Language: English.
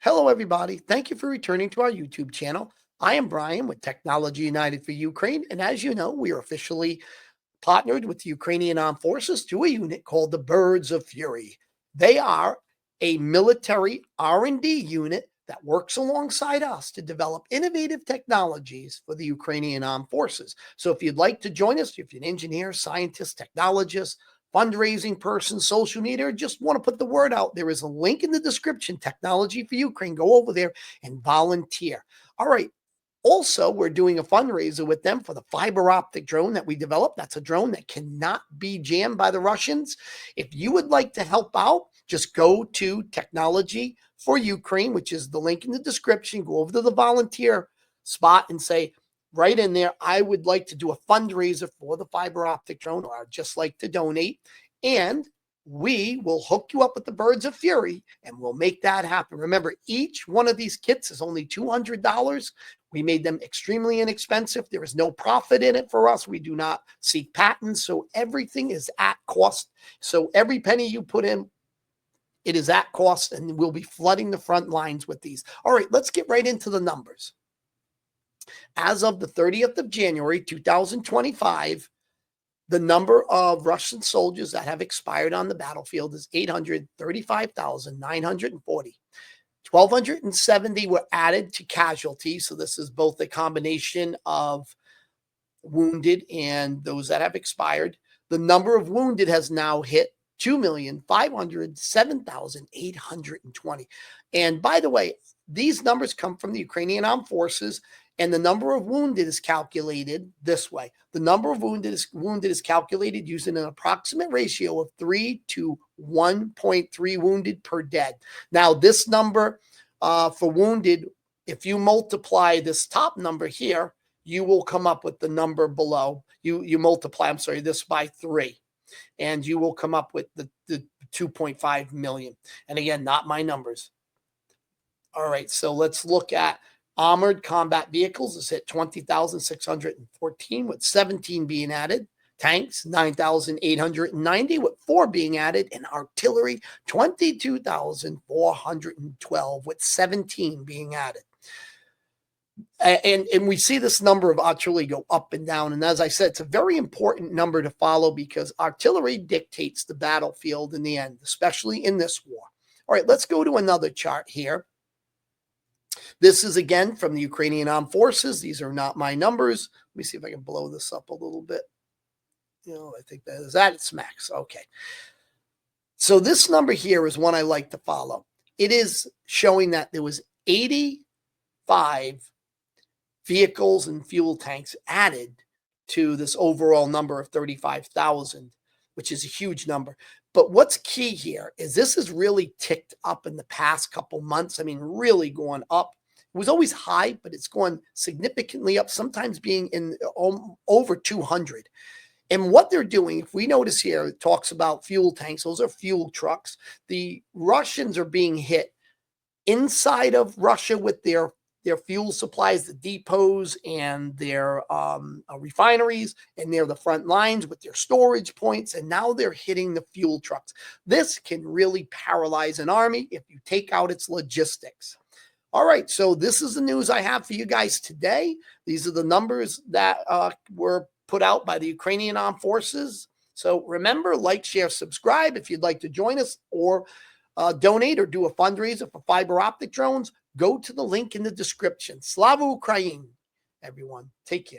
Hello, everybody. Thank you for returning to our YouTube channel. I am Brian with Technology United for Ukraine. And as you know, we are officially partnered with the Ukrainian Armed Forces to a unit called the Birds of Fury. They are a military R&D unit that works alongside us to develop innovative technologies for the Ukrainian Armed Forces. So if you'd like to join us, if you're an engineer, scientist, technologist, fundraising person, social media, or just want to put the word out, there is a link in the description, Technology for Ukraine. Go over there and volunteer. All right. Also, we're doing a fundraiser with them for the fiber optic drone that we developed. That's a drone that cannot be jammed by the Russians. If you would like to help out, just go to Technology for Ukraine, which is the link in the description. Go over to the volunteer spot and say, right in there, I would like to do a fundraiser for the fiber optic drone, or I'd just like to donate. And we will hook you up with the Birds of Fury and we'll make that happen. Remember, each one of these kits is only $200. We made them extremely inexpensive. There is no profit in it for us. We do not seek patents. So everything is at cost. So every penny you put in, it is at cost, and we'll be flooding the front lines with these. All right, let's get right into the numbers. As of the 30th of January, 2025, the number of Russian soldiers that have expired on the battlefield is 835,940. 1,270 were added to casualties. So this is both a combination of wounded and those that have expired. The number of wounded has now hit 2,507,820. And by the way, these numbers come from the Ukrainian Armed Forces, and the number of wounded is calculated this way. The number of wounded is calculated using an approximate ratio of 3 to 1.3 wounded per dead. Now, this number for wounded, if you multiply this top number here, you will come up with the number below. You multiply, this by 3. And you will come up with the 2.5 million. And again, not my numbers. All right, so let's look at armored combat vehicles. Is hit 20,614 with 17 being added. Tanks, 9,890 with 4 being added. And artillery, 22,412 with 17 being added. And we see this number of artillery go up and down. And as I said, it's a very important number to follow because artillery dictates the battlefield in the end, especially in this war. All right, let's go to another chart here. This is, again, from the Ukrainian Armed Forces. These are not my numbers. Let me see if I can blow this up a little bit. I think that is at its max. Okay. So this number here is one I like to follow. It is showing that there was 85 vehicles and fuel tanks added to this overall number of 35,000, which is a huge number. But what's key here is this has really ticked up in the past couple months. Really going up. It was always high, but it's going significantly up, sometimes being in over 200. And what they're doing, if we notice here, it talks about fuel tanks. Those are fuel trucks. The Russians are being hit inside of Russia with their fuel supplies, the depots and their refineries, and they're the front lines with their storage points, and now they're hitting the fuel trucks. This can really paralyze an army if you take out its logistics. All right, so this is the news I have for you guys today. These are the numbers that were put out by the Ukrainian Armed Forces. So remember, like, share, subscribe if you'd like to join us or donate or do a fundraiser for fiber optic drones. Go to the link in the description. Slava Ukraine, everyone. Take care.